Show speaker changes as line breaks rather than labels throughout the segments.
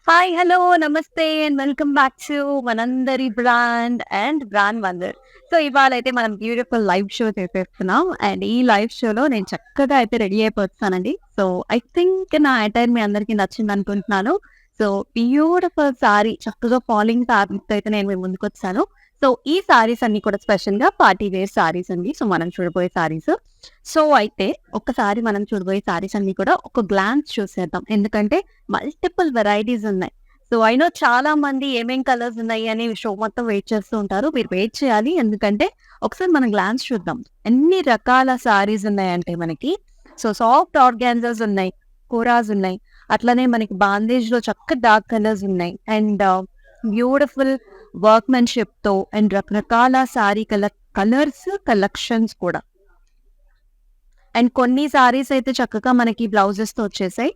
Hi, hello, నమస్తే and welcome back to మనందరి brand and brand wonder. So ఇవాళైతే మనం బ్యూటిఫుల్ లైవ్ షో చేసేస్తున్నాం. అండ్ ఈ లైవ్ షోలో నేను చక్కగా అయితే రెడీ అయిపోతున్నానండి. సో ఐ థింక్ నా అటైర్ మీ అందరికీ నచ్చింది అనుకుంటున్నాను. సో బ్యూటిఫుల్ సారీ చక్కగా ఫాలింగ్ ఫ్యాబ్రిక్‌తో అయితే నేను మీ ముందుకొచ్చాను. సో ఈ సారీస్ అన్నీ కూడా స్పెషల్‌గా పార్టీ వేర్ సారీస్ అండి. సో మనం చూడబోయే సారీస్. సో అయితే ఒక్కసారి మనం చూడబోయే సారీస్ అన్నీ కూడా ఒక గ్లాన్స్ చూసేద్దాం. ఎందుకంటే మల్టిపుల్ వెరైటీస్ ఉన్నాయి. సో ఐ నో చాలా మంది ఏమేం కలర్స్ ఉన్నాయి అని షో మొత్తం వెయిట్ చేస్తూ ఉంటారు. మీరు వెయిట్ చేయాలి. ఎందుకంటే ఒకసారి మనం గ్లాన్స్ చూద్దాం. ఎన్ని రకాల సారీస్ ఉన్నాయంటే మనకి. సో సాఫ్ట్ ఆర్గాన్జాస్ ఉన్నాయి. కోరాస్ ఉన్నాయి. అట్లనే మనకి బాందేజ్‌లో చక్కటి డార్క్ కలర్స్ ఉన్నాయి. అండ్ బ్యూటిఫుల్ వర్క్‌మెన్‌షిప్‌తో అండ్ రకరకాల సారీ కలర్స్ కలెక్షన్స్ కూడా. అండ్ కొన్ని సారీస్ అయితే చక్కగా మనకి బ్లౌజెస్‌తో వచ్చేసాయి.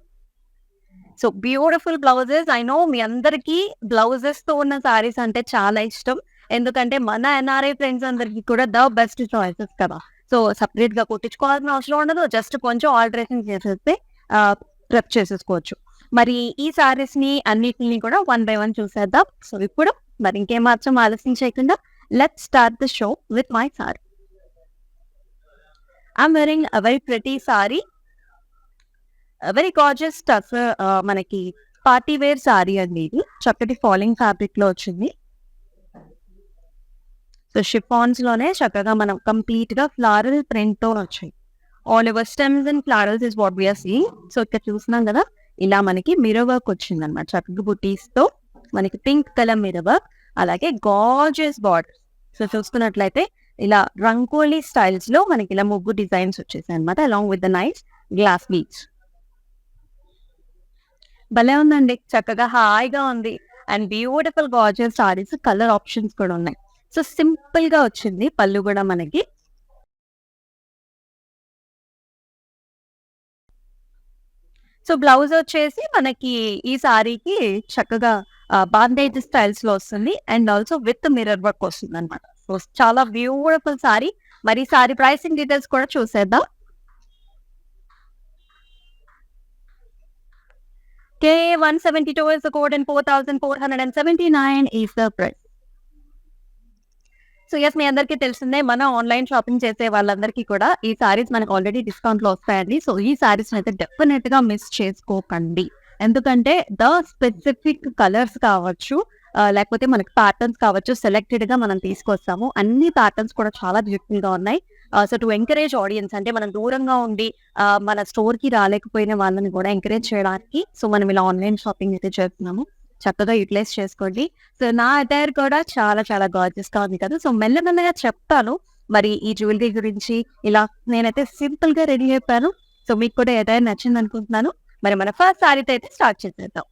So beautiful blouses. I know మీ అందరికీ బ్లౌజెస్‌తో ఉన్న సారీస్ అంటే చాలా ఇష్టం. ఎందుకంటే మన ఎన్ఆర్ఐ ఫ్రెండ్స్ అందరికి కూడా ద బెస్ట్ చాయిసెస్ కదా! సో సెపరేట్‌గా కుట్టించుకోవాల్సిన అవసరం ఉండదు. జస్ట్ కొంచెం ఆల్టరేషన్ చేసేస్తే ప్రెప్ చేసేసుకోవచ్చు. మరి ఈ సారీస్‌ని అన్నిటిని కూడా వన్ బై వన్ చూసేద్దాం. సో ఇప్పుడు మరి ఇంకేమాత్రం ఆలస్యం చేయకుండా let's start the show with my sorry. I'm wearing a very pretty sorry. Very gorgeous stuff. మనకి పార్టీ వేర్ సారీ అండి ఇది. చక్కటి ఫాలింగ్ ఫ్యాబ్రిక్ లో వచ్చింది. సో షిఫాన్స్ లోనే చక్కగా మనం కంప్లీట్ గా ఫ్లారల్ ప్రింట్ తో వచ్చాయి. All over stems and florals is what we're seeing. So ఇక్కడ చూస్తున్నాం కదా, ఇలా మనకి మిర్రర్ వర్క్ వచ్చింది అనమాట. చక్కగా బుటీస్ తో మనకి పింక్ కలర్ మిర్రర్ వర్క్, అలాగే గార్జియస్ బార్డర్. సో చూసుకున్నట్లయితే ఇలా రంగోలీ స్టైల్స్ లో మనకి ఇలా ముగ్గు డిజైన్స్ వచ్చేసాయి అనమాట, along with the nice glass beads. భలే ఉందండి. చక్కగా హాయిగా ఉంది. And beautiful gorgeous saris colour options కూడా ఉన్నాయి. సో సింపుల్ గా వచ్చింది పళ్ళు కూడా మనకి. సో బ్లౌజ్ వచ్చేసి మనకి ఈ సారీకి చక్కగా బాందేజ్ స్టైల్స్ లో వస్తుంది. And also with mirror work వస్తుంది అనమాట. సో చాలా బ్యూటిఫుల్ సారీ. మరి సారీ ప్రైసింగ్ డీటెయిల్స్ కూడా చూసేద్దాం. K172 is the code and 4,479 is the price. So yes, మీ అందరికీ తెలిసిందే మన ఆన్‌లైన్ షాపింగ్ చేసే వాళ్ళందరికీ కూడా ఈ సారీస్ మనకు ఆల్రెడీ డిస్కౌంట్‌లో వస్తాయండి. సో ఈ సారీస్‌ని అయితే డెఫినిట్‌గా మిస్ చేసుకోకండి. ఎందుకంటే ద స్పెసిఫిక్ కలర్స్ కావచ్చు, లేకపోతే మనకి ప్యాటర్న్స్ కావచ్చు, సెలెక్టెడ్‌గా మనం తీసుకొస్తాము. అన్ని ప్యాటర్న్స్ కూడా చాలా బ్యూటిఫుల్‌గా ఉన్నాయి. సో టు ఎంకరేజ్ ఆడియన్స్, అంటే మనం దూరంగా ఉండి మన స్టోర్‌కి రాలేకపోయిన వాళ్ళని కూడా ఎంకరేజ్ చేయడానికి సో మనం ఇలా ఆన్‌లైన్ షాపింగ్ అయితే చేస్తున్నాము. చక్కగా యుటిలైజ్ చేసుకోండి. సో నా అటైర్ కూడా చాలా చాలా గార్జియస్‌గా ఉంది కదా! సో మెల్లమెల్లగా చెప్తాను. మరి ఈ జ్యువెలరీ గురించి ఇలా నేనైతే సింపుల్‌గా రెడీ అయిపోయాను. సో మీకు కూడా అటైర్ నచ్చిందనుకుంటున్నాను. మరి మన ఫస్ట్ సారీతో అయితే స్టార్ట్ చేసేద్దాం.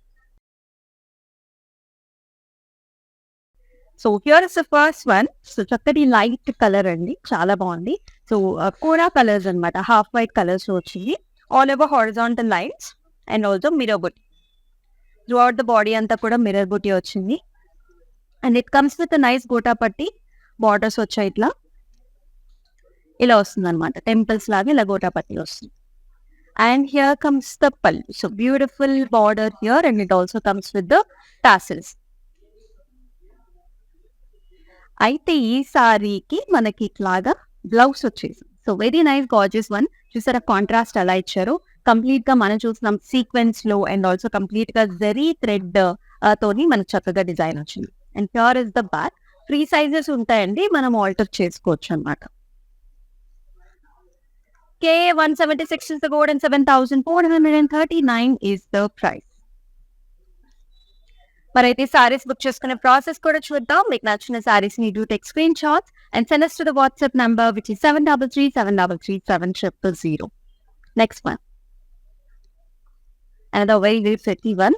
So here is the first one. So చక్కటి లైట్ కలర్ అండి. చాలా బావుంది. సో కోరా కలర్స్ అన్నమాట. హాఫ్ వైట్ కలర్స్‌లో వచ్చింది. All over horizontal lines and also mirror buti. Throughout the body అంతా కూడా మిర్రర్ బుటీ వచ్చింది. And it comes with nice gota పట్టి బార్డర్స్ వచ్చాయి ఇట్లా. ఇలా వస్తుందన్నమాట. టెంపుల్స్ లాగా ఇలా గోటా పట్టి వస్తుంది. And here comes the pallu. So beautiful border here and it also comes with the tassels. అయితే ఈ సారీకి మనకి ఇట్లాగా బ్లౌజ్ వచ్చేసి so very nice gorgeous one. చూసారా కాంట్రాస్ట్ ఎలా ఇచ్చారు. కంప్లీట్ గా మనం చూస్తున్నాం సీక్వెన్స్ లో అండ్ ఆల్సో కంప్లీట్ గా జెరీ థ్రెడ్ తోని మనకు చక్కగా డిజైన్ వచ్చింది. And pure is the back. 3 sizes ఉంటాయండి, మనం ఆల్టర్ చేసుకోవచ్చు అనమాట. K176 is the code and 7,439 is the price. మరైతే సారీస్ బుక్ చేసుకునే ప్రాసెస్ కూడా చూద్దాం. మీకు నచ్చిన సారీస్ ని do take screen shots and send us to the WhatsApp number which is 7337337000. Next one. Another very very pretty one.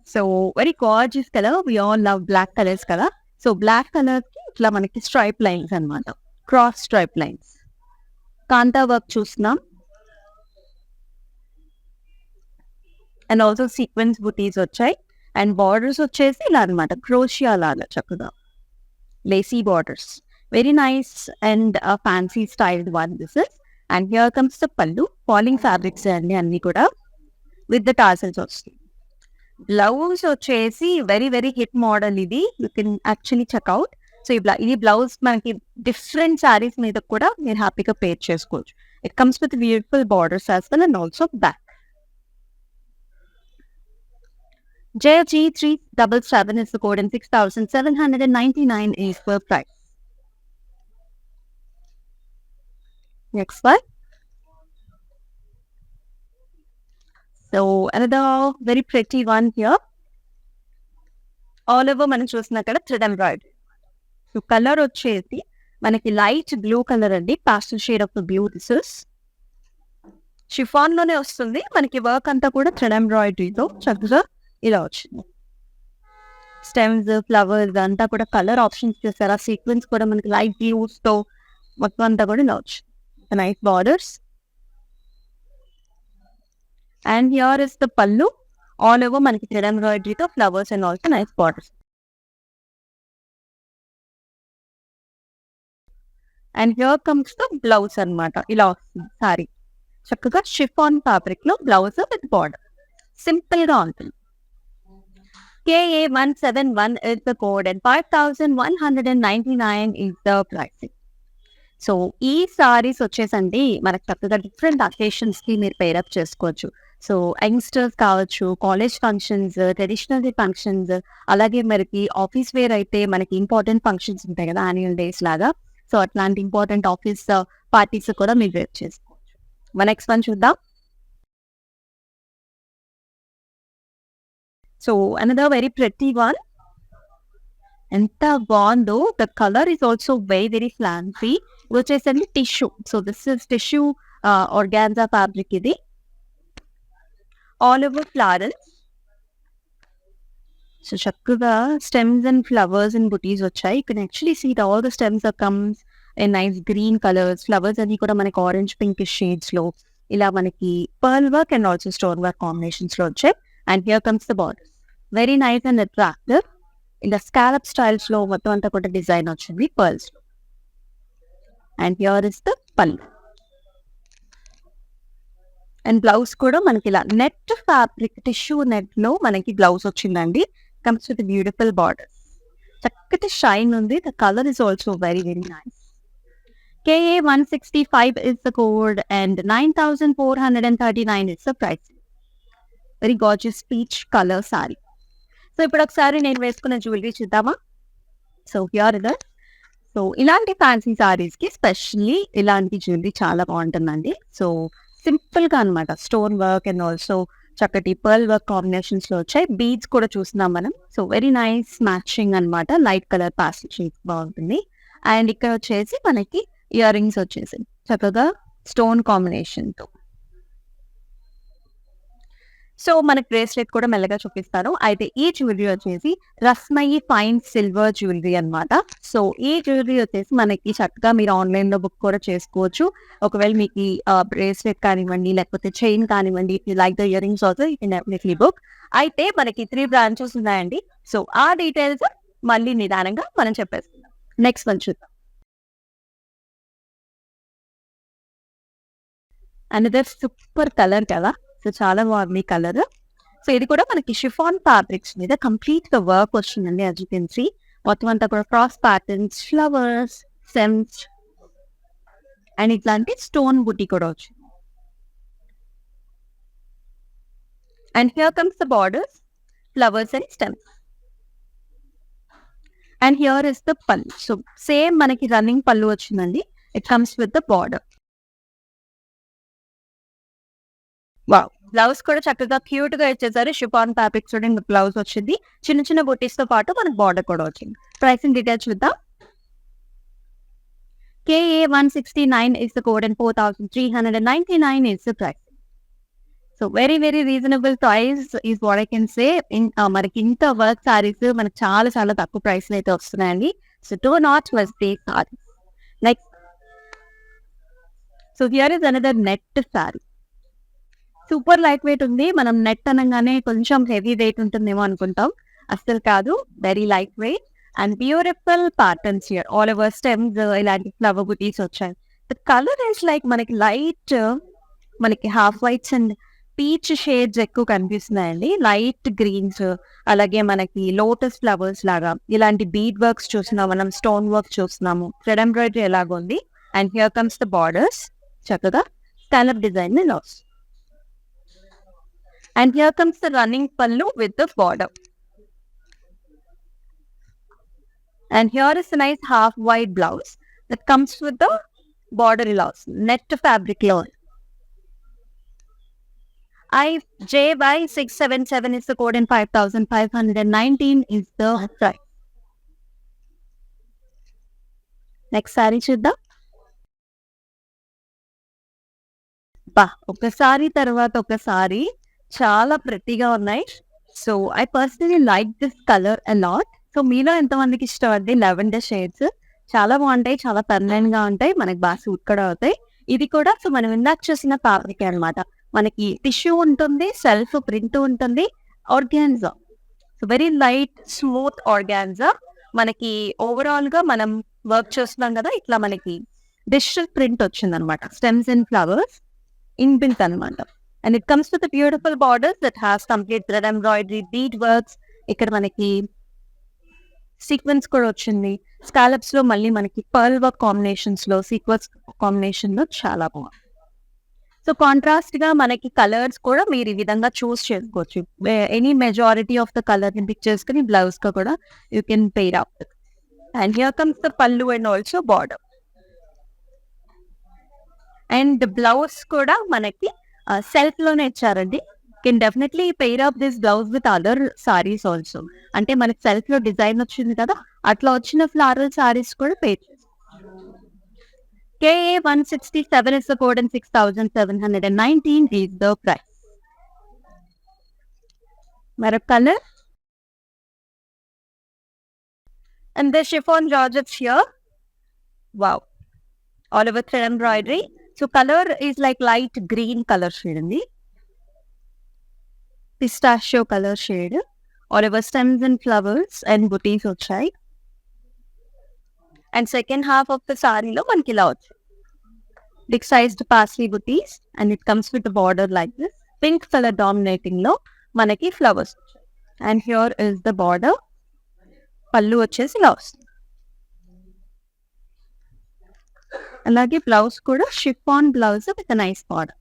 So very gorgeous color. We all love black colors కదా. So black colour కి ఇట్లా మనకి stripe lines అన్నమాట. Cross stripe lines. Kantha work చూస్తున్నాం. And also sequence butis వచ్చాయి. And borders వచ్చేసి ఇలా అనమాట, క్రోషియా లాగా చక్కగా lacy borders. Very nice and fancy styled one this is. And here comes the pallu. Falling fabrics అండి అన్ని కూడా విత్ ద టాసల్స్ వస్తాయి. బ్లౌజ్ వచ్చేసి వెరీ వెరీ హిట్ మోడల్ ఇది. You can actually check out. So ఇది బ్లౌజ్ మనకి డిఫరెంట్ శారీస్ మీద కూడా మీరు హ్యాపీగా పేర్ చేసుకోవచ్చు. It comes with beautiful borders as well and also back. JG377 is the code and 6,799 is per price. Next one. So another very pretty one here. All over మనం చూసిన అక్కడ thread embroidery. So colour వచ్చేసి మనకి light blue colour అండి. Pastel shade of the blue this is. Chiffon లోనే వస్తుంది. మనకి work అంతా కూడా థ్రెడ్ ఎంబ్రాయిడరీతో చక్కగా ఇలా వచ్చింది. స్టెమ్స్, ఫ్లవర్స్ అంతా కూడా కలర్ ఆప్షన్స్ చేశారు. ఆ సీక్వెన్స్ కూడా మనకి లైట్ బ్లూస్ తో మొత్తం అంతా కూడా ఇలా వచ్చింది. Nice borders. And here is the pallu. All over మనకి థ్రెడ్ ఎంబ్రాయిడరీతో flowers and also nice borders. And here comes the blouse అన్నమాట. ఇలా వస్తుంది సారీ. చక్కగా షిఫాన్ ఫ్యాబ్రిక్ లో బ్లౌజ్ విత్ బార్డర్. సింపుల్ గా ఉంటుంది. KA171 is the code and 5,199 is the pricing. So ఈ సారీస్ వచ్చేసండి మనకు చక్కగా డిఫరెంట్ అకేషన్స్ కి మీరు పేరప్ చేసుకోవచ్చు. సో యంగ్స్టర్స్ కావచ్చు, కాలేజ్ ఫంక్షన్స్, ట్రెడిషనల్ ఫంక్షన్స్, అలాగే మనకి ఆఫీస్ వేర్ అయితే మనకి ఇంపార్టెంట్ ఫంక్షన్స్ ఉంటాయి కదా, యాన్యువల్ డేస్ లాగా. సో అట్లాంటి ఇంపార్టెంట్ ఆఫీస్ పార్టీస్ కూడా మీరు వేర్ చేసుకోవచ్చు. మన నెక్స్ట్ వన్ చూద్దాం. So another very pretty one. ఎంత బాగుందో. The colour is also very very fancy. ఇది వచ్చేసరికి tissue. So this is tissue organza fabric ఇది. All over florals. సో చక్కగా stems and flowers and butis వచ్చాయి. You can actually see all the stems comes in nice green colours. Flowers అన్ని కూడా మనకి orange pink shades లో ఇలా మనకి pearl work and also stone work combinations లో వచ్చాయి. And here comes the borders. Very nice and attractive. ఇలా scallop styles లో మొత్తం అంతా కూడా డిజైన్ వచ్చింది పర్ల్స్ లో. And here is the pallu. And blouse కూడా మనకి ఇలా నెట్ ఫ్యాబ్రిక్ టిష్యూ నెట్ లో మనకి బ్లౌజ్ వచ్చిందండి. Comes with beautiful borders. చక్కటి షైన్ ఉంది. The colour is also very very nice. KA165 is the code and 9,439 is the price. Very gorgeous peach colour sorry. So ఇప్పుడు ఒకసారి నేను వేసుకున్న jewellery చూద్దామా. So here either. సో ఇలాంటి fancy saris కి specially ఇలాంటి జ్యువెలరీ చాలా బాగుంటుందండి. సో సింపుల్ గా అనమాట. స్టోన్ వర్క్ అండ్ ఆల్సో చక్కటి పర్ల్ వర్క్ కాంబినేషన్స్ లో వచ్చాయి. బీడ్స్ కూడా చూస్తున్నాం మనం. సో వెరీ నైస్ మ్యాచింగ్ అనమాట. లైట్ కలర్ పాస్టల్ షేడ్స్ బాగుంటుంది. అండ్ ఇక్కడ వచ్చేసి మనకి ఇయర్ రింగ్స్ వచ్చేసి చక్కగా స్టోన్ కాంబినేషన్ తో. సో మనకి బ్రేస్లెట్ కూడా మెల్లగా చూపిస్తాను. అయితే ఈ జ్యువెలరీ వచ్చేసి రస్మయి ఫైన్ సిల్వర్ జ్యువెలరీ అనమాట. సో ఈ జ్యువెలరీ వచ్చేసి మనకి చక్కగా మీరు ఆన్లైన్ లో బుక్ కూడా చేసుకోవచ్చు. ఒకవేళ మీకు బ్రేస్లెట్ కానివ్వండి, లేకపోతే చైన్ కానివ్వండి, like the ear rings also you can definitely book. అయితే మనకి 3 బ్రాంచెస్ ఉన్నాయండి. సో ఆ డీటెయిల్స్ మళ్ళీ నిదానంగా మనం చెప్పేసుకుందాం. నెక్స్ట్ వన్ చూద్దాం. అనదర్ సూపర్ కలర్ కదా. సో చాలా బాగుంది కలర్. సో ఇది కూడా మనకి షిఫాన్ ఫ్యాబ్రిక్స్ మీద కంప్లీట్ గా వర్క్ వచ్చిందండి. యాజ్ యూ కెన్ సీ మొత్తం అంతా కూడా cross patterns, flowers, stems and ఇట్లాంటి స్టోన్ బుటీ కూడా వచ్చింది. And here comes the borders, flowers and stems. And here is the pallu. So same మనకి రన్నింగ్ పల్లు వచ్చిందండి. It comes with the border. Wow. Blouse కూడా చక్కగా క్యూట్ గా ఇచ్చేసారు. షిఫాన్ ఫ్యాబ్రిక్ చూడండి బ్లౌజ్ వచ్చింది. చిన్న చిన్న బుటీస్ తో పాటు మనకు బార్డర్ కూడా వచ్చింది. ప్రైసింగ్ డీటెయిల్స్ చూద్దాం. KA169 is the code and 4,399 is the price. So very very reasonable price is what I can say. మనకి ఇంత వర్క్ సారీస్ మనకి చాలా చాలా తక్కువ ప్రైస్ అయితే వస్తున్నాయండి. So do not miss these saris. Next. So here is another net sari. Super light weight ఉంది. మనం నెట్ అనగానే కొంచెం హెవీ వెయిట్ ఉంటుందేమో అనుకుంటాం. అస్సలు కాదు. Very light wait and beautiful patterns here. All over stems ఇలాంటి ఫ్లవర్ బుటీస్ వచ్చాయి. ద కలర్ ఇస్ లైక్ మనకి లైట్ మనకి half whites and peach shades ఎక్కువ కనిపిస్తున్నాయండి. లైట్ గ్రీన్స్, అలాగే మనకి లోటస్ ఫ్లవర్స్ లాగా ఇలాంటి బీడ్ వర్క్స్ చూస్తున్నాం, మనం స్టోన్ వర్క్ చూస్తున్నాము, థ్రెడ్ ఎంబ్రాయిడరీ ఎలాగుంది. And here comes the borders, చక్కగా స్కాలప్ డిజైన్ లాస్. And here comes the running pallu with the border. And here is a nice half white blouse that comes with the border loss, net fabric loan. IJY677 is the code and 5,519 is the price. Next saree చూద్దాం. బా ఒకసారి తర్వాత ఒకసారి చాలా ప్రెట్టిగా ఉన్నాయి. So I personally like this colour a lot. So మీలో ఎంతమందికి ఇష్టం అండి లెవెండర్ షేడ్స్? చాలా బాగుంటాయి, చాలా పర్మనెంట్ గా ఉంటాయి, మనకి బాగా సూట్ కూడా అవుతాయి. ఇది కూడా సో మనం ఇందాక చూసిన ఫ్యాబ్రిక్ అనమాట. మనకి టిష్యూ ఉంటుంది, సెల్ఫ్ ప్రింట్ ఉంటుంది, organza. So very light smooth organza. మనకి ఓవరాల్ గా మనం వర్క్ చేస్తున్నాం కదా, ఇట్లా మనకి డిజిటల్ ప్రింట్ వచ్చింది అనమాట. స్టెమ్స్ అండ్ ఫ్లవర్స్ ఇన్బిల్ట్ అనమాట. And it comes with beautiful borders that has complete thread embroidery, bead works. ఇక్కడ మనకి సీక్వెన్స్ కూడా వచ్చింది. స్కాలప్స్ లో మళ్ళీ మనకి పర్ల్ వర్క్ కాంబినేషన్స్ లో, సీక్వెన్స్ కాంబినేషన్ లో చాలా బాగుంది. సో కాంట్రాస్ట్ గా మనకి కలర్స్ కూడా మీరు ఈ విధంగా చూస్ చేసుకోవచ్చు. Any majority of the colour ని పిక్ చేసుకుని బ్లౌజ్ గా కూడా you can pair up. And here comes the pallu and also border. And blouse కూడా మనకి సెల్ఫ్ లోనే ఇచ్చారండి. Can definitely pair up this blouse with other saris also. అంటే మనకి సెల్ఫ్ లో డిజైన్ వచ్చింది కదా, అట్లా వచ్చిన ఫ్లారల్ సారీస్ కూడా పేర్ చేసుకోవచ్చు. KA167 is the code and 6,719 is the price. Marab color. And the chiffon georgettes here. Wow. All over thread embroidery. So color is like light green color shade in the pistachio color shade. All over stems and flowers and booties outside. And second half of the saree lo manki ఇలా వచ్చి big sized parsley booties, and it comes with the border like this. Pink color dominating lo manaki flowers. And here is the border. Pallu వచ్చేసి ఇలా వస్తుంది. అలాగే blouse కూడా chiffon blouse with nice border.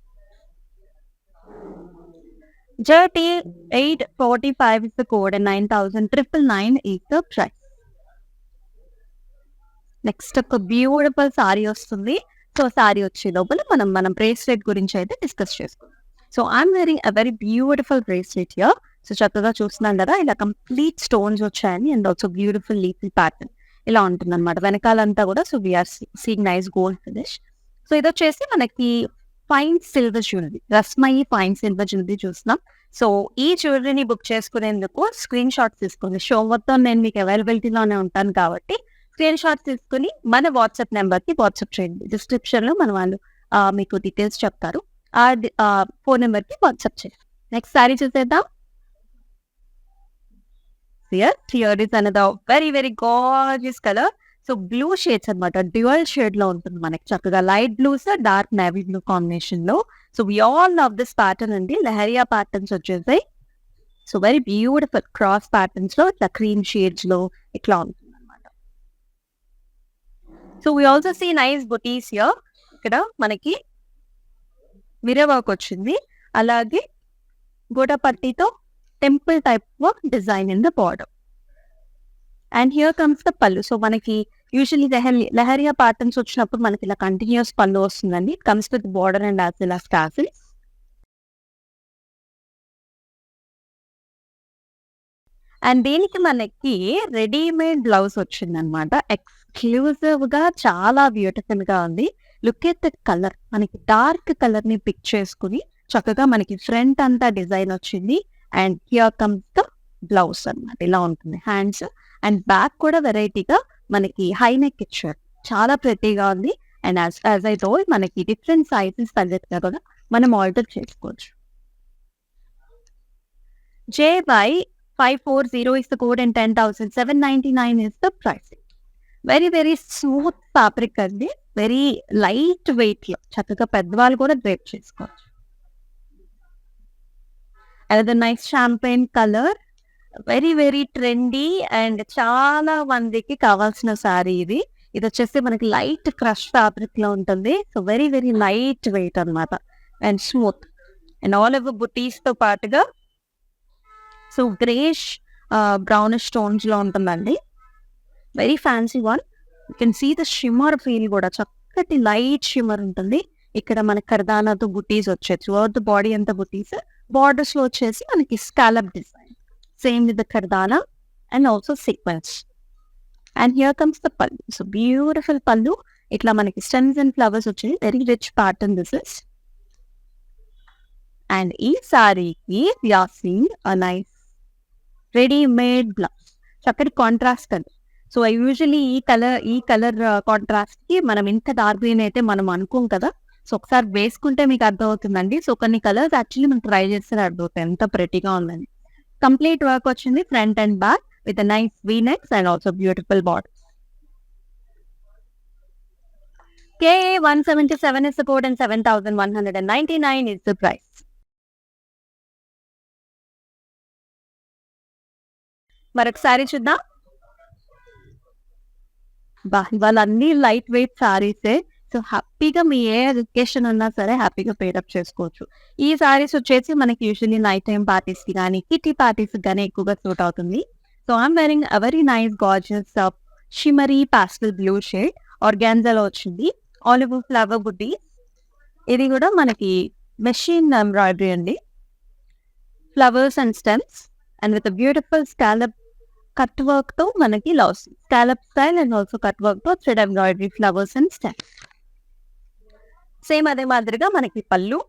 JT845 is the code and 9,999 is the price. Next ఒక beautiful sari వస్తుంది. So sari వచ్చే లోపల మనం బ్రేస్లెట్ గురించి అయితే డిస్కస్ చేసుకుందాం. So I'm wearing a very beautiful bracelet here. So చక్కగా చూస్తున్నాం కదా, ఇలా కంప్లీట్ స్టోన్స్ వచ్చాయని and also beautiful leafy pattern ఇలా ఉంటుంది అనమాట వెనకాలంతా కూడా. So we are seeing nice gold finish. So ఇది వచ్చేసి మనకి fine silver jewellery, Rasmayi fine silver jewellery చూస్తున్నాం. సో ఈ జ్యువెలరీని బుక్ చేసుకునేందుకు స్క్రీన్ షాట్ తీసుకోండి. షో మొత్తం నేను మీకు అవైలబిలిటీలోనే ఉంటాను కాబట్టి స్క్రీన్ షాట్ తీసుకుని మన వాట్సాప్ నెంబర్ కి వాట్సాప్ చేయండి. డిస్క్రిప్షన్ లో మన వాళ్ళు మీకు డీటెయిల్స్ చెప్తారు. ఆ ఫోన్ నెంబర్ కి వాట్సాప్ చేయండి. నెక్స్ట్ సారీ చూసేద్దాం. Here is another very very gorgeous color. So blue shades అనమాట, డ్యూయల్ షేడ్ లో ఉంటుంది మనకి. చక్కగా light blues, dark navy blue combination లో. So we all love this pattern అండి. లెహరియా ప్యాటర్న్స్ వచ్చేసాయి. So very beautiful cross patterns లో ఇట్లా క్రీమ్ షేడ్స్ లో ఇట్లా ఉంటుంది. So we also see nice butis here. ఇక్కడ మనకి మిర్రర్ వర్క్ వచ్చింది, అలాగే గోటపట్టితో temple type work design in the border. And here comes the pallu. So మనకి యూజువల్లీ లెహరియా ప్యాటర్న్స్ వచ్చినప్పుడు మనకి ఇలా కంటిన్యూస్ పళ్ళు వస్తుందండి. It comes with border and as well as tassels. And దీనికి మనకి రెడీమేడ్ బ్లౌజ్ వచ్చింది అనమాట. ఎక్స్క్లూజివ్ గా చాలా బ్యూటిఫుల్ గా ఉంది. లుక్ ఎట్ ద కలర్, మనకి డార్క్ కలర్ ని పిక్ చేసుకుని చక్కగా మనకి ఫ్రంట్ అంతా డిజైన్ వచ్చింది. And here comes the blouse అనమాట, ఇలా ఉంటుంది హ్యాండ్స్. అండ్ బ్యాక్ కూడా వెరైటీగా మనకి హై నెక్ ఇచ్చారు, చాలా ప్రెట్టీగా ఉంది. అండ్ యాజ్ ఐ టోల్డ్ మనకి డిఫరెంట్ సైజెస్ తగ్గట్టుగా కూడా మనం ఆర్డర్ చేసుకోవచ్చు. JY540 is the code and 10,799 is the pricing. Very very smooth fabric అండి, వెరీ లైట్ వెయిట్ లో చక్కగా పెద్దవాళ్ళు కూడా డ్రేప్ చేసుకోవచ్చు. Another nice champagne colour, very very trendy and చాలా మందికి కావాల్సిన శారీ ఇది. ఇది వచ్చేసి మనకి లైట్ క్రష్ ఫ్యాబ్రిక్ లో ఉంటుంది. So very very light weight అన్నమాట and smooth and all over butis తో పాటుగా సో గ్రేష్ బ్రౌనిష్ స్టోన్స్ లో ఉంటుందండి. Very fancy one. You can see the shimmer feel కూడా చక్కటి లైట్ షిమ్మర్ ఉంటుంది. ఇక్కడ మన కర్దానాతో బుటీస్ వచ్చాయి త్రూఅవుట్ ద బాడీ అంతా బుటీస్. బార్డర్స్ లో వచ్చేసి మనకి scallop design same with the kardana and also sequins. And here comes the pallu. So beautiful pallu. ఇట్లా మనకి స్టెమ్స్ అండ్ ఫ్లవర్స్ వచ్చాయి. Very rich pattern this is. And ఈ సారీకి we are seeing a nice readymade blouse. చక్కటి contrast colour. So usually ఈ colour contrast కి మనం ఇంత డార్క్ గ్రీన్ అయితే మనం అనుకోం కదా. సో ఒకసారి వేసుకుంటే మీకు అర్థమవుతుందండి. సో కొన్ని కలర్స్ యాక్చువల్లీ మనం ట్రై చేస్తే అర్థమవుతాయి ఎంత ప్రెటీగా ఉందని. కంప్లీట్ వర్క్ వచ్చింది front and back with nice we next and also beautiful border. KA 177 is the code and 7,199 is the price. మరొకసారి చూద్దాం. ఇవాళ అన్ని లైట్ వెయిట్ సారీసే. సో హ్యాపీగా మీ ఏ అకేషన్ ఉన్నా సరే హ్యాపీగా పేరప్ చేసుకోవచ్చు. ఈ సారీస్ వచ్చేసి మనకి యూజువల్లీ నైట్ టైం పార్టీస్ కి కానీ కిటీ పార్టీస్ కానీ ఎక్కువగా సూట్ అవుతుంది. So I'm wearing a very nice gorgeous shimmery pastel blue shade ఆర్గాన్జాలో వచ్చింది. ఆల్ ఓవర్ ఫ్లవర్ బుడ్డి. ఇది కూడా మనకి మెషిన్ ఎంబ్రాయిడరీ అండి. Flowers and stems and with beautiful scallop cut work తో మనకి love scallop style and also cut work తో thread embroidery flowers and stems. Same అదే మాదిరిగా మనకి పళ్ళు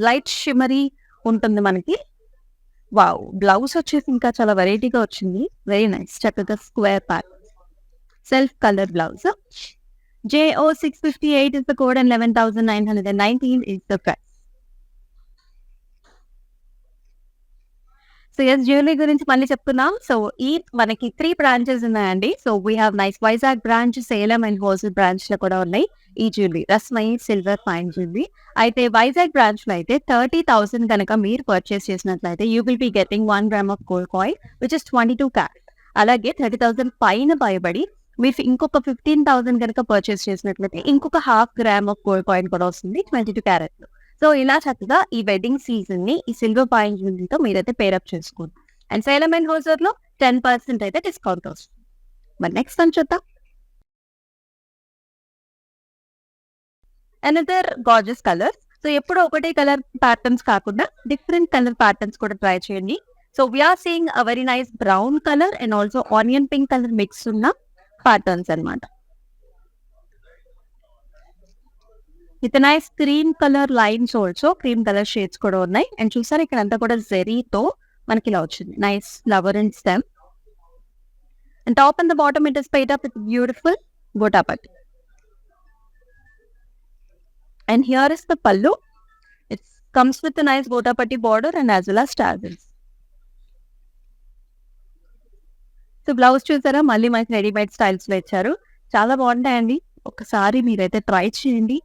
లైట్ షిమరీ ఉంటుంది మనకి. వావ్. బ్లౌజ్ వచ్చేసి ఇంకా చాలా వెరైటీగా వచ్చింది. Very nice. చక్కగా square pattern self colour blouse. JO 658 is the code and 11,919 is the price. So S jewellery గురించి మళ్ళీ చెప్తున్నాం. సో ఈ మనకి 3 బ్రాంచెస్ ఉన్నాయండి. So we have nice Vizag branch, Salem and wholesale branch లో కూడా ఉన్నాయి ఈ jewellery Rasmai silver fine jewellery. అయితే వైజాగ్ బ్రాంచ్ లో అయితే 30,000 కనుక మీరు పర్చేస్ చేసినట్లయితే you will be getting 1 gram of gold coin which is 22 carrot. అలాగే 30,000 పైన భయపడి మీరు ఇంకొక 15,000 కనుక పర్చేస్ చేసినట్లయితే ఇంకొక 1/2 గ్రామ్ ఆఫ్ గోల్డ్ కాయిన్ కూడా వస్తుంది 22 క్యారెట్. సో ఇలా చక్కగా ఈ వెడ్డింగ్ సీజన్ ని ఈ సిల్వర్ పాయింట్ జ్యువెలరీతో మీరైతే పేరప్ చేసుకోండి. అండ్ సేలం అండ్ హోల్సేల్ లో 10% అయితే డిస్కౌంట్ వస్తుంది. మరి నెక్స్ట్ అని చూద్దాం. Another gorgeous colour. సో ఎప్పుడు ఒకటే కలర్ ప్యాటర్న్స్ కాకుండా డిఫరెంట్ కలర్ ప్యాటర్న్స్ కూడా ట్రై చేయండి. So we are seeing a very nice brown colour and also onion pink colour mix ఉన్న ప్యాటర్న్స్ అన్నమాట. With nice cream colour lines also cream colour shades కూడా ఉన్నాయి. And చూసారు ఇక్కడ అంతా కూడా జెరీతో మనకి ఇలా వచ్చింది nice flower and stem. And top and the bottom it is paired up with beautiful gotapatti. And here is the pallu. It comes with nice gotapatti border and as well as tassels. So blouse చూసారా మళ్ళీ మనకి readymade styles లో ఇచ్చారు. చాలా బాగుంటాయండి. ఒకసారి మీరైతే try చేయండి.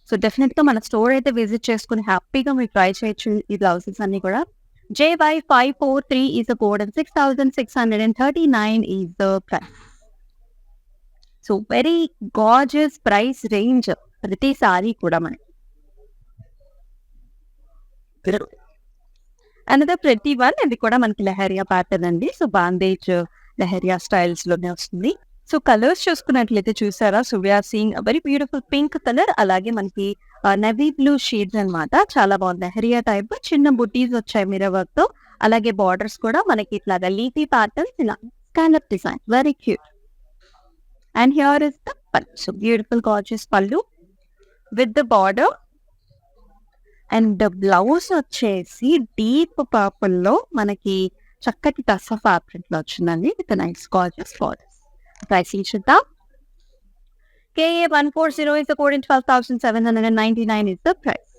సో డెఫినెట్ గా మన స్టోర్ అయితే విజిట్ చేసుకుని హ్యాపీగా మీరు ట్రై చేయొచ్చు ఈ బ్లౌజెస్ అన్ని కూడా. JY 543 is the code and 6,639 is the price. So very gorgeous price range ప్రతి సారీ కూడా మనకి. అనదర్ ప్రతి వన్ ఇది కూడా మనకి లెహరియా ప్యాటర్న్ అండి. సో బాందేజ్ లెహరియా స్టైల్స్ లోనే వస్తుంది. సో కలర్స్ చూసుకున్నట్లయితే చూసారా. So we are seeing very beautiful pink colour అలాగే మనకి నెవీ బ్లూ షేడ్స్ అన్నమాట. చాలా బాగుంది. లెహరియా టైప్ చిన్న బుటీస్ వచ్చాయి మిర్రర్ వర్క్ తో. అలాగే బార్డర్స్ కూడా మనకి ఇట్లాగా లీఫీ ప్యాటర్న్స్ ఇలా scallop design very cute. And here is the pallu. So beautiful gorgeous పల్లు with the border. And blouse వచ్చేసి డీప్ పర్పుల్ లో మనకి చక్కటి టస్సా ఫ్యాబ్రిక్ లో వచ్చిందండి with nice gorgeous borders. Pricing చూద్దాం. KA 140 is the code and 12,799 is the price.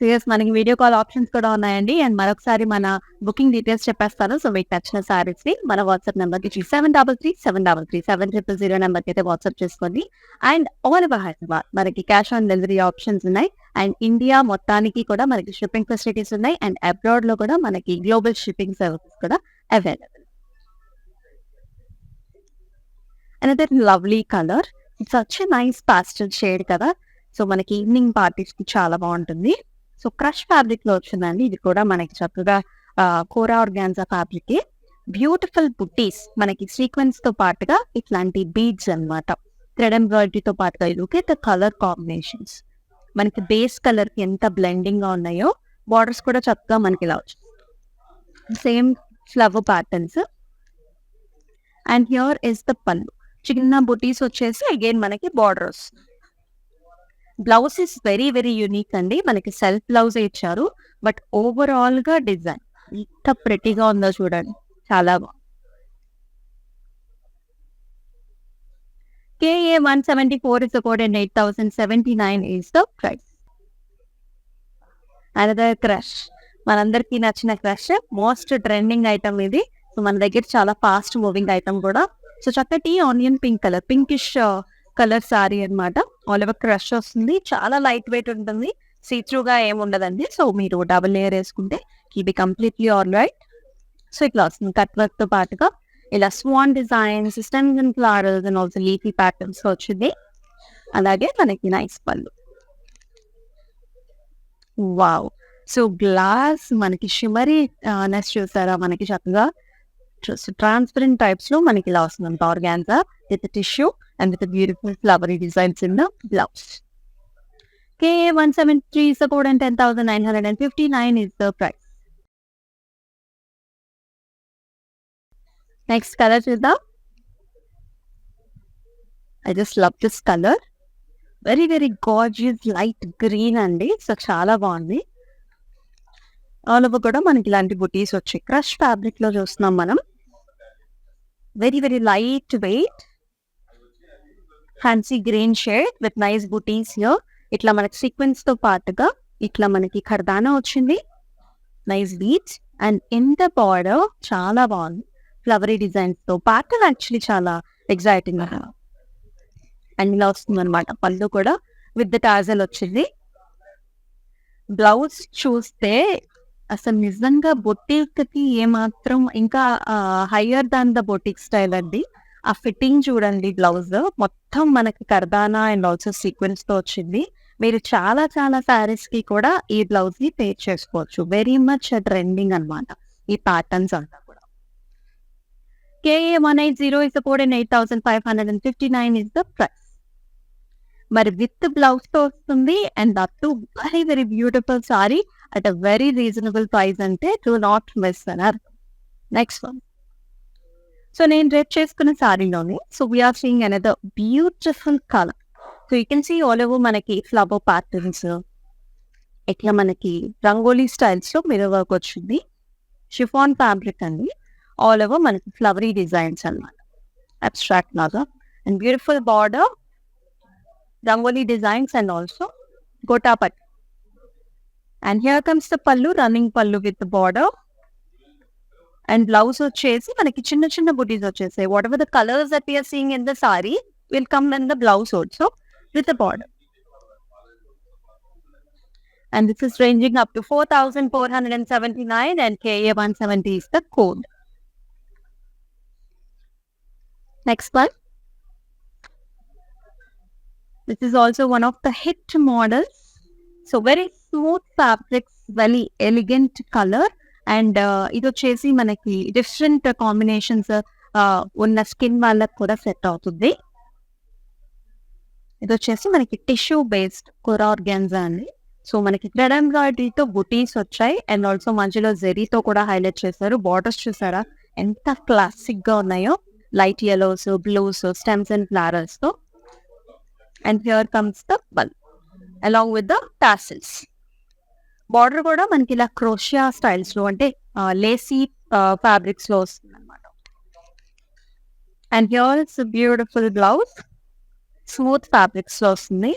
CS మనకి video call options కూడా ఉన్నాయండి. అండ్ మరొకసారి మన బుకింగ్ డీటెయిల్స్ చెప్పేస్తాను. సో మీకు నచ్చిన సారీస్‌ని మన వాట్సాప్ నంబర్‌కి 7337337000 నెంబర్‌కి అయితే వాట్సాప్ చేసుకోండి. అండ్ ఆల్ ఓవర్ హైదరాబాద్ మనకి క్యాష్ ఆన్ డెలివరీ ఆప్షన్స్ ఉన్నాయి. అండ్ ఇండియా మొత్తానికి కూడా మనకి షిప్పింగ్ ఫెసిలిటీస్ ఉన్నాయి. అండ్ అబ్రాడ్‌లో కూడా మనకి గ్లోబల్ షిప్పింగ్ సర్వీసెస్ కూడా available. Another lovely colour. It's such a nice pastel shade కదా! సో మనకి ఈవినింగ్ పార్టీస్‌కి చాలా బావుంటుంది. సో క్రష్ ఫ్యాబ్రిక్‌లో వచ్చిందండి. ఇది కూడా మనకి చక్కగా కోరా ఆర్గాన్జా ఫ్యాబ్రికే. బ్యూటిఫుల్ బుట్టీస్ మనకి సీక్వెన్స్‌తో పాటుగా ఇట్లాంటి బీడ్స్ అన్నమాట. థ్రెడ్ ఎంబ్రాయిడరీతో పాటుగా look at the colour combinations. మనకి బేస్ కలర్‌కి ఎంత బ్లెండింగ్‌గా ఉన్నాయో బార్డర్స్ కూడా చక్కగా మనకి ఇలా వచ్చాయి. Same flower patterns. And here is the పల్లు. చిన్న బుటీస్ వచ్చేసి అగైన్ మనకి బార్డర్ వస్తుంది. Blouse is very very unique అండి. మనకి సెల్ఫ్ బ్లౌజ్ ఇచ్చారు. బట్ ఓవరాల్ గా డిజైన్ ఎంత ప్రెటీగా ఉందో చూడండి. చాలా బాగుంది. KA 174 is the code and 8079 is the price. Another crush. మనందరికీ నచ్చిన క్రష్. మోస్ట్ ట్రెండింగ్ ఐటమ్ ఇది. సో మన దగ్గర చాలా ఫాస్ట్ మూవింగ్ ఐటమ్ కూడా. సో చక్కటి onion pink colour, pinkish colour sorry అన్నమాట. ఆల్ ఓవర్ క్రష్ వస్తుంది. చాలా లైట్ వెయిట్ ఉంటుంది. సీ త్రూగా ఏమి ఉండదండి. సో మీరు డబుల్ లేయర్ వేసుకుంటే ఇది కంప్లీట్లీ ఆల్ రైట్. సో ఇట్లా వస్తుంది కట్ వర్క్ తో పాటుగా ఇలా swan designs, stems and flowers and also leafy patterns వచ్చింది. అలాగే మనకి నైస్ పళ్ళు. వావ్! సో గ్లాస్ మనకి షిమరీ నెస్ చూసారా? మనకి చక్కగా ట్రాన్స్పరెంట్ టైప్స్ లో మనకి ఇలా వస్తుంది organza with tissue and with beautiful flowery designs in the blouse. KA 173 is the code and 10,959 is the price. Next colour చూద్దాం. I just love this colour. Very very gorgeous light green అండి. So చాలా బాగుంది. All over కూడా మనకి ఇలాంటి బుటీస్ వచ్చాయి. Crush fabric లో చూస్తున్నాం మనం. Very very light weight fancy green shade with nice butis here. ఇట్లా మనకి సీక్వెన్స్ తో పాటుగా ఇట్లా మనకి ఖర్దానా వచ్చింది. Nice beads and in the border చాలా బాగుంది. ఫ్లవరీ డిజైన్స్ తో ప్యాటర్న్ యాక్చువల్లీ చాలా ఎగ్జైటింగ్ అండ్ ఇలా వస్తుంది అనమాట. పళ్ళు కూడా విత్ ద టాజల్ వచ్చింది. బ్లౌజ్ చూస్తే అసలు నిజంగా బొటిక్ కి ఏమాత్రం ఇంకా higher than the boutique style అండి. ఆ ఫిట్టింగ్ చూడండి. బ్లౌజ్ మొత్తం మనకి కర్దానా అండ్ ఆల్సో సీక్వెన్స్ తో వచ్చింది. మీరు చాలా చాలా సారీస్ కి కూడా ఈ బ్లౌజ్ ని పేర్ చేసుకోవచ్చు. వెరీ మచ్ ట్రెండింగ్ అనమాట ఈ ప్యాటర్న్స్ అంతా కూడా. KA 180 is the code and 8,559 is the price. మరి విత్ బ్లౌజ్ తో వస్తుంది and that too very very beautiful sari at a very reasonable price అంటే డు నాట్ మిస్ అని అర్థం. Next one. సో నేను రేపు చేసుకున్న సారీలోని so we are seeing another beautiful colour. So you can see all over మనకి ఫ్లవర్ ప్యాటర్న్స్ ఇట్లా మనకి రంగోలీ స్టైల్స్ లో మిర్రర్ వర్క్ వచ్చింది. షిఫాన్ ఫ్యాబ్రిక్ అండి. ఆల్ ఓవర్ మనకి ఫ్లవరీ డిజైన్స్ అన్నమాట. అబ్స్ట్రాక్ట్ లాగా and beautiful border, rangoli designs and also gotapatti. And here comes the pallu, running pallu with border and blouse వచ్చేసి మనకి చిన్న చిన్న బుటీస్ వచ్చేసాయి. Whatever the colours that we are seeing in the sari will come in the blouse also with the border. And this is ranging up to 4,479 and KA 170 is the code. Next one. This is also one of the hit models. So very smooth fabrics, very elegant color and ఇది వచ్చేసి మనకి different combinations ఉన్న skin వాళ్ళకి కూడా set అవుతుంది. ఇది వచ్చేసి మనకి టిష్యూ బేస్డ్ కోరా ఆర్గాన్జా అండి. సో మనకి థ్రెడ్ ఎంబ్రాయిడరీతో బుటీస్ వచ్చాయి అండ్ ఆల్సో మధ్యలో జెరీతో కూడా హైలైట్ చేశారు. బార్డర్స్ చూసారా ఎంత క్లాసిక్ గా ఉన్నాయో. Light yellows, blues, stems and flowers తో. And here comes the bulb along with the tassels. Border కూడా మనకి ఇలా క్రోషియా స్టైల్స్ లో అంటే లేసీ ఫ్యాబ్రిక్స్ లో వస్తుంది అనమాట. And here it's beautiful blouse, smooth fabrics లో వస్తుంది.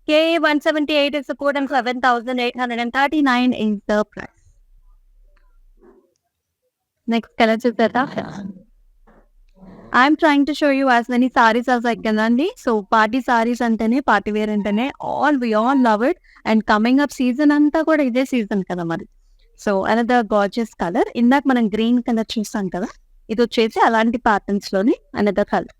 KA 178 is the code and 7,839 is the price. Next color చూద్దాం. I'm trying to show you as many sarees as I can అండి. సో పార్టీ సారీస్ అంటేనే party wear అంటేనే we all love it. And coming up season అంతా కూడా ఇదే season కదా మరి. So another gorgeous colour. ఇందాక మనం గ్రీన్ కలర్ చూసాం కదా, ఇది వచ్చేసి అలాంటి ప్యాటర్న్స్ లోని అనదర్ కలర్.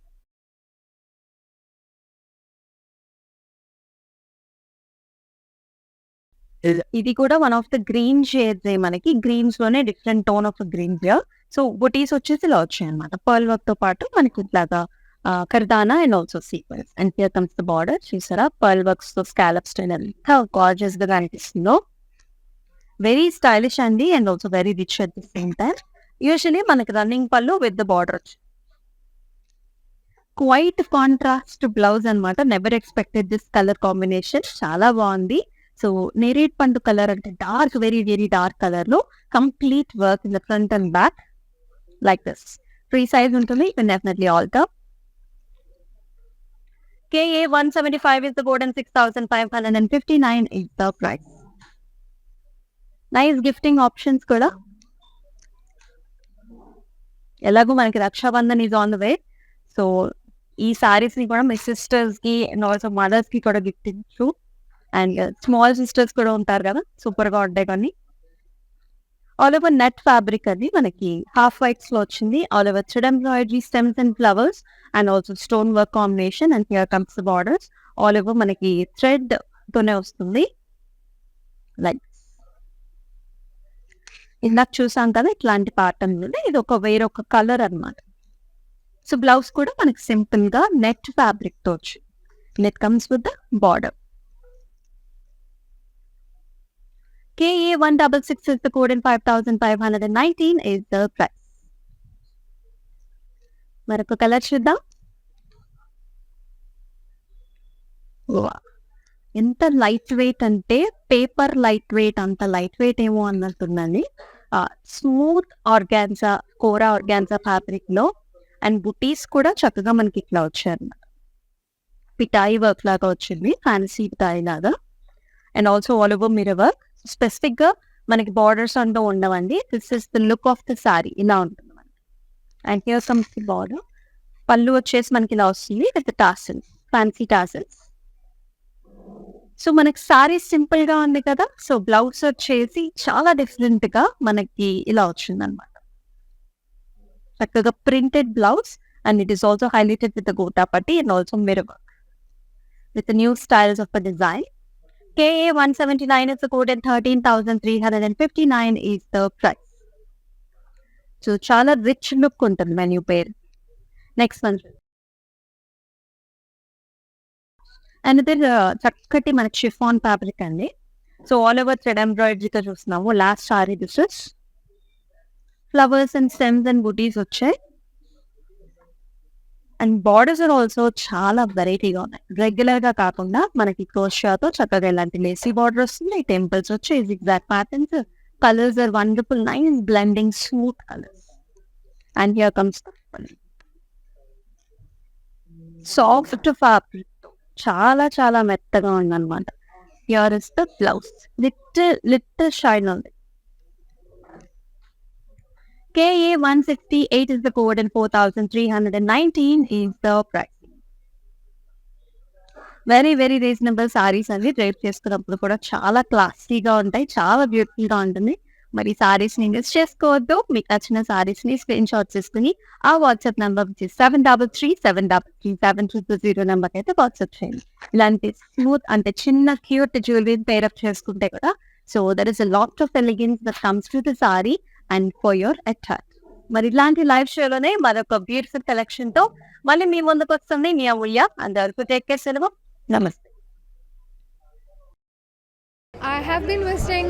ఇది కూడా one of the green shades మనకి గ్రీన్స్ లోనే different tone of green here. So బుటీస్ వచ్చేసి ఇలా వచ్చాయి అనమాట. పర్ల్ వర్క్ తో పాటు మనకి ఇట్లాగా kardana and also sequins. And here comes the border. చూసారా పర్ల్ వర్క్స్ తో స్కాలప్ స్టైల్ ఎంత గార్జియస్ గా కనిపిస్తుందో. వెరీ స్టైలిష్ అండి and also very rich at the same time. Usually మనకి running pallu with the border. Quite contrast blouse అనమాట. Never expected this colour combination. చాలా బాగుంది. సో నేరేడ్ పండు కలర్ అంటే dark, very very dark colour లో complete work in the front and back like this. Free size ఉంటుంది. You can definitely alter. KA 175 is the code and 6,559 is the price. Nice gifting options కూడా. ఎలాగో మనకి Rakshabandhan is on the way. So ఈ సారీస్ ని కూడా మీ sisters కి and also mothers కి కూడా గిఫ్ట్ ఇచ్చు. అండ్ స్మాల్ సిస్టర్స్ కూడా ఉంటారు కదా, సూపర్ గా ఉంటాయి. కానీ ఆల్ ఓవర్ నెట్ ఫ్యాబ్రిక్ అది మనకి హాఫ్ వైట్స్ లో వచ్చింది. All over thread embroidery, stems and flowers and also stone work combination. And here comes the borders. All over మనకి థ్రెడ్ తోనే వస్తుంది. లైక్ ఇందాక చూసాం కదా ఇట్లాంటి ప్యాటర్న్ ఉంది. ఇది ఒక వేరొక కలర్ అనమాట. సో బ్లౌజ్ కూడా మనకి సింపుల్ గా నెట్ ఫ్యాబ్రిక్ తో వచ్చింది. It comes with the border. KA 166 is the code and 5,519 is the price. మరొక కలర్ చూద్దాం. ఎంత లైట్ వెయిట్ అంటే పేపర్ లైట్ వెయిట్, అంత లైట్ వెయిట్ ఏమో అన్నట్టుందండి. స్మూత్ ఆర్గాన్జా, కోరా ఆర్గాన్జా ఫ్యాబ్రిక్ లో అండ్ బుటీస్ కూడా చక్కగా మనకి ఇట్లా వచ్చాయి అన్నమాట. పిటాయి వర్క్ లాగా వచ్చింది, ఫ్యాన్సీ పిటాయి లాగా. And also all over mirror work. Specific గా మనకి బార్డర్స్ అంటూ ఉండవండి. This is the look of the sorry. ఇలా ఉంటుంది మనకి. And here comes the border. పళ్ళు వచ్చేసి మనకి ఇలా వస్తుంది with tassels, fancy tassels. So మనకి సారీ సింపుల్ గా ఉంది కదా. సో బ్లౌజ్ వచ్చేసి చాలా డిఫరెంట్ గా మనకి ఇలా వచ్చింది అనమాట. చక్కగా printed blouse and it is also highlighted with gota patti and also mirror work with new styles of the design. KA 179 is the code and 13,359 is the price. So చాలా రిచ్ లుక్ ఉంటుంది మెన్యూ పేరు. Next one another చక్కటి మనకి chiffon fabric అండి. So all over thread ఎంబ్రాయిడరీతో చూస్తున్నాము. Last sorry dishes flowers and stems and butis వచ్చాయి. And borders are also చాలా వెరైటీగా ఉన్నాయి. రెగ్యులర్ గా కాకుండా మనకి క్రోషియాతో చక్కగా ఇలాంటి లేసీ బార్డర్ వస్తుంది. టెంపుల్స్ వచ్చి zigzag patterns. Colours are wonderful, nice blending, smooth colours. And here comes soft fabric, చాలా చాలా మెత్తగా ఉందన్నమాట. Here is the blouse. Little shine ఉంది. KA 168 is the code and 4,319 is the price. Very very reasonable saris అన్ని డ్రైప్ చేసుకున్నప్పుడు కూడా చాలా క్లాసీగా ఉంటాయి, చాలా బ్యూటిఫుల్ గా ఉంటుంది. మరి సారీస్ ని మిస్ చేసుకోవద్దు. మీకు నచ్చిన సారీస్ ని స్క్రీన్ షాట్ చేసుకుని ఆ వాట్సాప్ నెంబర్ 7337337200 నెంబర్కి అయితే వాట్సాప్ చేయండి. ఇలాంటి స్మూత్ అంటే చిన్న క్యూట్ జ్యువెలరీ పేరప్ చేసుకుంటే కూడా so there is a lot of elegance that comes to the sari and for your attach. మరి ఇలాంటి లైవ్ షోలోనే మరొక బ్యూటిఫుల్ కలెక్షన్ తో మళ్ళీ మీ ముందుకు వస్తుంది మీ అమూల్య. అందరికీ టేక్ కేర్. సెలవు. నమస్తే.
I have been visiting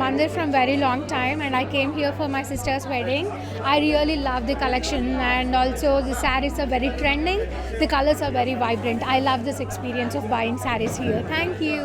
Mandir from very long time, and I came here for my sister's wedding. I really love the collection, and also the sarees are very trending. The colors are very vibrant. I love this experience of buying sarees here. Thank you.